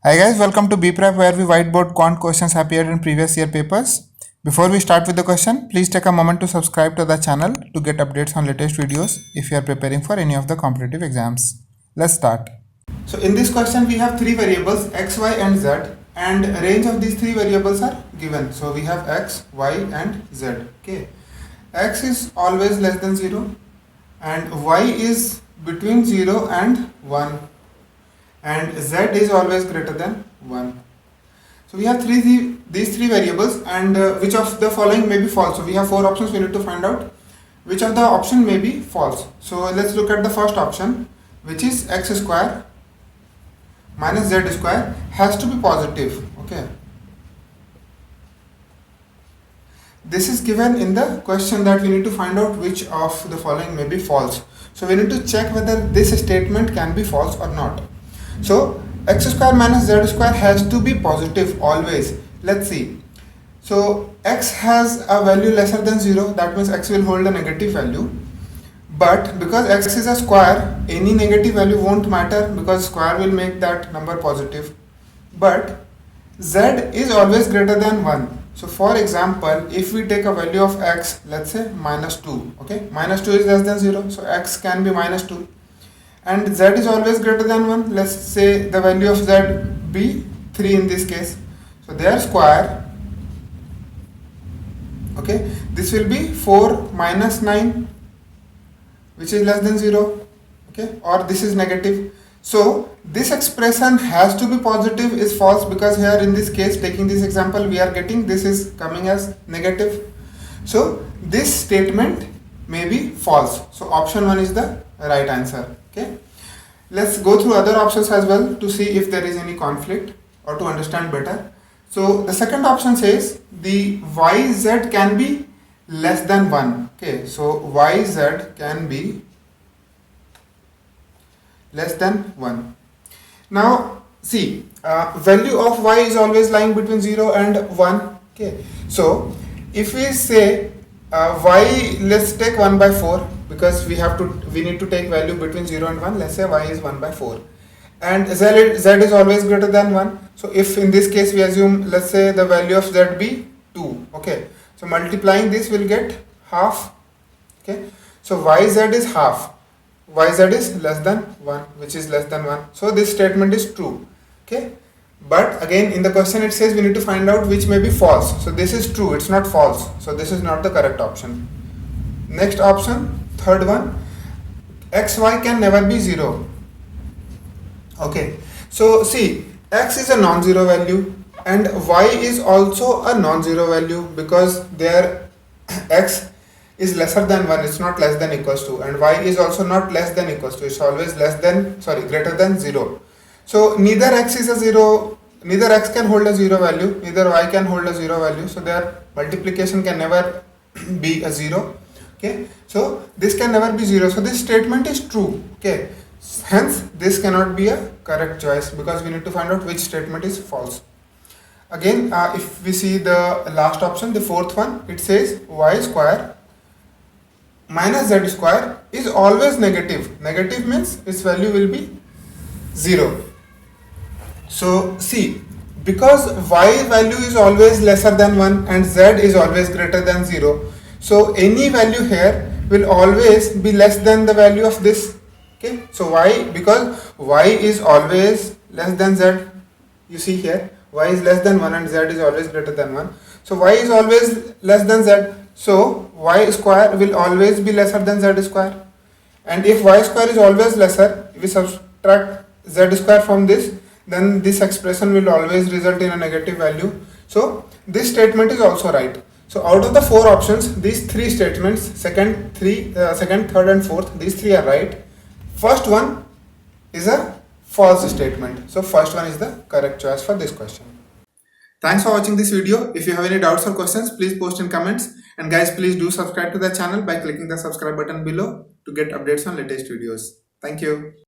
Hi guys, welcome to BPrep where we whiteboard quant questions appeared in previous year papers. Before we start with the question, please take a moment to subscribe to the channel to get updates on latest videos if you are preparing for any of the competitive exams. Let's start. So in this question we have three variables x, y and z, and range of these three variables are given. So we have x, y and z. Okay. X is always less than 0 and y is between 0 and 1. And z is always greater than 1. So we have these three variables, and which of the following may be false. So we have four options. We need to find out which of the option may be false. So let's look at the first option, which is x square minus z square has to be positive. Okay. This is given in the question that we need to find out which of the following may be false. So we need to check whether this statement can be false or not. So x square minus z square has to be positive always. Let's see. So x has a value lesser than 0, that means x will hold a negative value. But because x is a square, any negative value won't matter because square will make that number positive. But z is always greater than 1. So for example, if we take a value of x, let's say minus 2, okay, minus 2 is less than 0, so x can be minus 2. And z is always greater than 1. Let's say the value of z be 3 in this case. So their square, okay, this will be 4 minus 9, which is less than 0, okay, or this is negative. So this expression has to be positive is false, because here in this case, taking this example, we are getting this is coming as negative. So this statement may be false. So option 1 is the right answer. Okay, let's go through other options as well to see if there is any conflict or to understand better. So the second option says the yz can be less than 1. Okay, so yz can be less than 1. Now see, value of y is always lying between 0 and 1. Okay, so if we say y, let's take 1 by 4, because we need to take value between 0 and 1. Let's say y is 1 by 4 and z is always greater than 1. So if in this case we assume, let's say the value of z be 2, okay, so multiplying this will get half. Okay, so yz is half, yz is less than 1, which is less than 1. So this statement is true. Okay, but again in the question it says we need to find out which may be false. So this is true, it's not false, so this is not the correct option. Next option, third one, xy can never be 0. Okay, so see, x is a non-zero value and y is also a non-zero value, because their x is lesser than 1, it's not less than equals to, and y is also not less than equals to, it's always greater than 0. So neither x is a 0, neither x can hold a 0 value, neither y can hold a 0 value, so their multiplication can never be a 0. Okay, so this can never be 0, so this statement is true. Okay, hence this cannot be a correct choice, because we need to find out which statement is false. Again, if we see the last option, the fourth one, it says y square minus z square is always negative. Negative means its value will be 0. So see, because y value is always lesser than 1 and z is always greater than 0, so any value here will always be less than the value of this. Okay, so y, because y is always less than z, you see here y is less than 1 and z is always greater than 1. So y is always less than z, so y square will always be lesser than z square. And if y square is always lesser, if we subtract z square from this, then this expression will always result in a negative value. So this statement is also right. So out of the four options, these three statements, second, third and fourth, these three are right. First one is a false statement. So first one is the correct choice for this question. Thanks for watching this video. If you have any doubts or questions, please post in comments. And guys, please do subscribe to the channel by clicking the subscribe button below to get updates on latest videos. Thank you.